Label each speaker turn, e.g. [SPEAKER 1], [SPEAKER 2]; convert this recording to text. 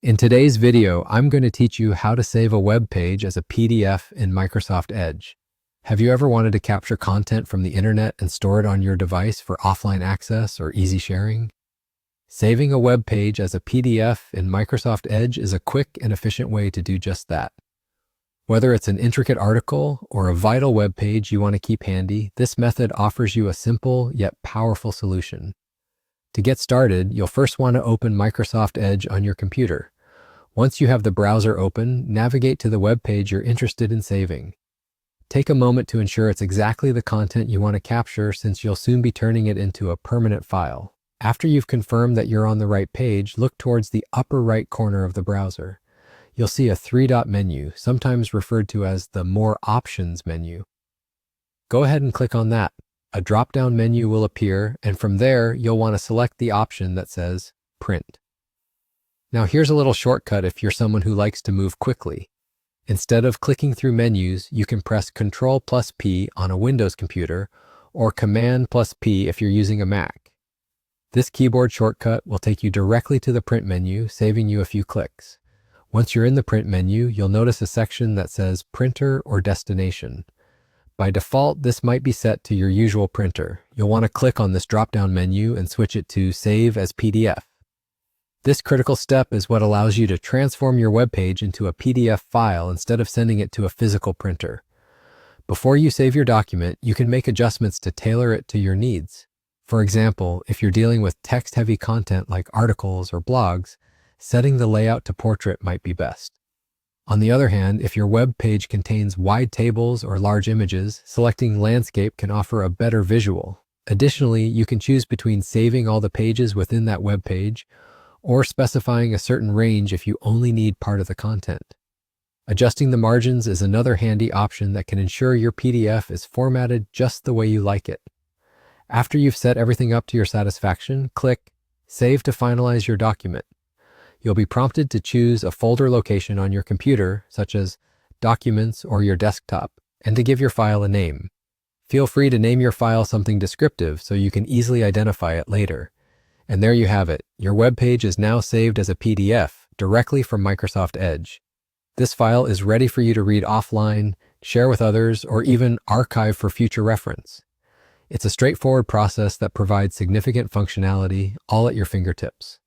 [SPEAKER 1] In today's video, I'm going to teach you how to save a web page as a PDF in Microsoft Edge. Have you ever wanted to capture content from the internet and store it on your device for offline access or easy sharing? Saving a web page as a PDF in Microsoft Edge is a quick and efficient way to do just that. Whether it's an intricate article or a vital web page you want to keep handy, this method offers you a simple yet powerful solution. To get started, you'll first want to open Microsoft Edge on your computer. Once you have the browser open, navigate to the web page you're interested in saving. Take a moment to ensure it's exactly the content you want to capture, since you'll soon be turning it into a permanent file. After you've confirmed that you're on the right page, look towards the upper right corner of the browser. You'll see a three-dot menu, sometimes referred to as the More Options menu. Go ahead and click on that. A drop-down menu will appear, and from there, you'll want to select the option that says Print. Now here's a little shortcut if you're someone who likes to move quickly. Instead of clicking through menus, you can press Ctrl+P on a Windows computer or Command+P if you're using a Mac. This keyboard shortcut will take you directly to the print menu, saving you a few clicks. Once you're in the print menu, you'll notice a section that says Printer or Destination. By default, this might be set to your usual printer. You'll want to click on this drop-down menu and switch it to Save as PDF. This critical step is what allows you to transform your web page into a PDF file instead of sending it to a physical printer. Before you save your document, you can make adjustments to tailor it to your needs. For example, if you're dealing with text-heavy content like articles or blogs, setting the layout to portrait might be best. On the other hand, if your web page contains wide tables or large images, selecting landscape can offer a better visual. Additionally, you can choose between saving all the pages within that web page or specifying a certain range if you only need part of the content. Adjusting the margins is another handy option that can ensure your PDF is formatted just the way you like it. After you've set everything up to your satisfaction, click Save to finalize your document. You'll be prompted to choose a folder location on your computer, such as Documents or your desktop, and to give your file a name. Feel free to name your file something descriptive so you can easily identify it later. And there you have it. Your web page is now saved as a PDF directly from Microsoft Edge. This file is ready for you to read offline, share with others, or even archive for future reference. It's a straightforward process that provides significant functionality, all at your fingertips.